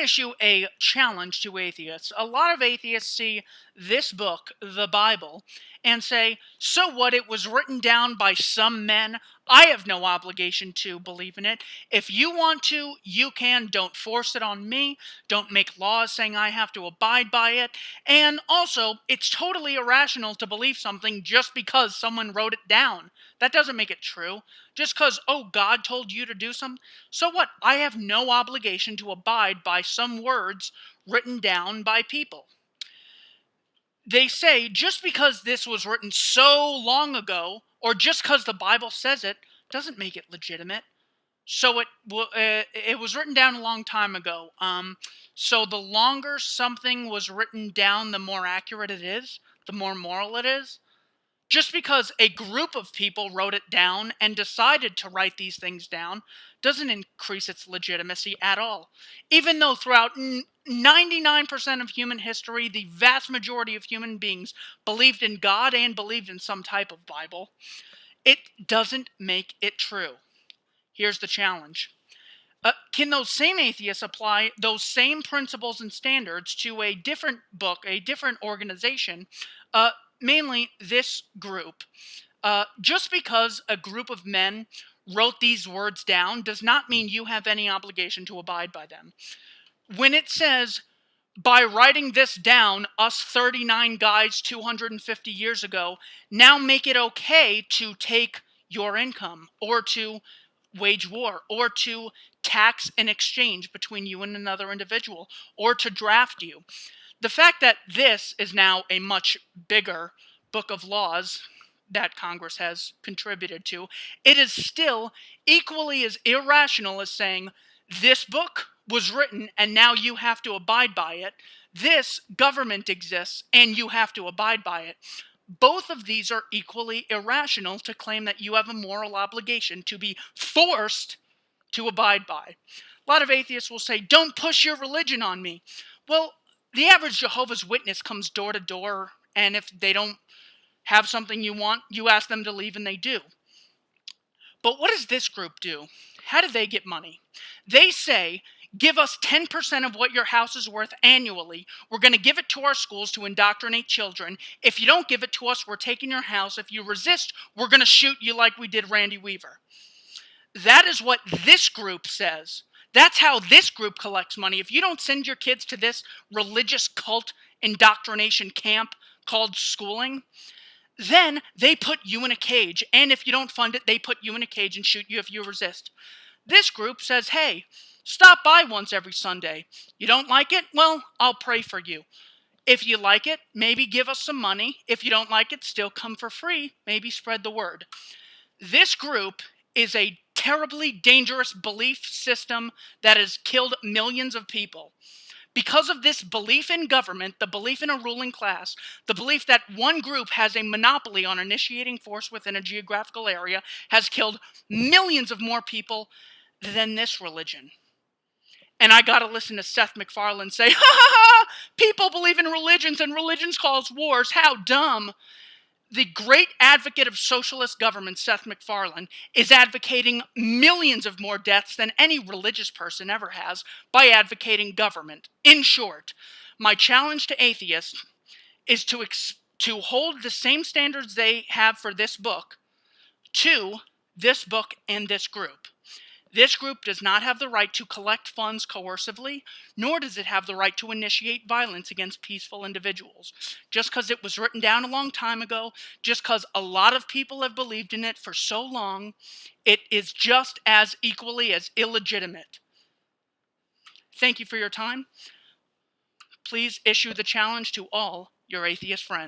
issue a challenge to atheists. A lot of atheists see this book, the Bible, and say, so what, it was written down by some men. I have no obligation to believe in it. If you want to, you can. Don't force it on me. Don't make laws saying I have to abide by it. And also, it's totally irrational to believe something just because someone wrote it down. That doesn't make it true. Just because, oh, God told you to do something. So what? I have no obligation to abide by some words written down by people. They say just because this was written so long ago, or just because the Bible says it, doesn't make it legitimate. So it was written down a long time ago. So the longer something was written down, the more accurate it is, the more moral it is. Just because a group of people wrote it down and decided to write these things down doesn't increase its legitimacy at all. Even though throughout 99% of human history, the vast majority of human beings believed in God and believed in some type of Bible, it doesn't make it true. Here's the challenge. Can those same atheists apply those same principles and standards to a different book, a different organization, mainly this group? Just because a group of men wrote these words down does not mean you have any obligation to abide by them. When it says, by writing this down, us 39 guys 250 years ago now make it okay to take your income, or to wage war, or to tax an exchange between you and another individual, or to draft you. The fact that this is now a much bigger book of laws that Congress has contributed to, it is still equally as irrational as saying, this book was written and now you have to abide by it. This government exists and you have to abide by it. Both of these are equally irrational to claim that you have a moral obligation to be forced to abide by. A lot of atheists will say, don't push your religion on me. Well, the average Jehovah's Witness comes door to door, and if they don't have something you want, you ask them to leave, and they do. But what does this group do? How do they get money? They say, give us 10% of what your house is worth annually. We're going to give it to our schools to indoctrinate children. If you don't give it to us, we're taking your house. If you resist, we're going to shoot you like we did Randy Weaver. That is what this group says. That's how this group collects money. If you don't send your kids to this religious cult indoctrination camp called schooling, then they put you in a cage. And if you don't fund it, they put you in a cage and shoot you if you resist. This group says, hey, stop by once every Sunday. You don't like it? Well, I'll pray for you. If you like it, maybe give us some money. If you don't like it, still come for free. Maybe spread the word. This group is a terribly dangerous belief system that has killed millions of people. Because of this belief in government, the belief in a ruling class, the belief that one group has a monopoly on initiating force within a geographical area, has killed millions of more people than this religion. And I gotta listen to Seth MacFarlane say, ha ha ha, people believe in religions and religions cause wars, how dumb. The great advocate of socialist government, Seth MacFarlane, is advocating millions of more deaths than any religious person ever has by advocating government. In short, my challenge to atheists is to hold the same standards they have for this book to this book and this group. This group does not have the right to collect funds coercively, nor does it have the right to initiate violence against peaceful individuals. Just because it was written down a long time ago, just because a lot of people have believed in it for so long, it is just as equally as illegitimate. Thank you for your time. Please issue the challenge to all your atheist friends.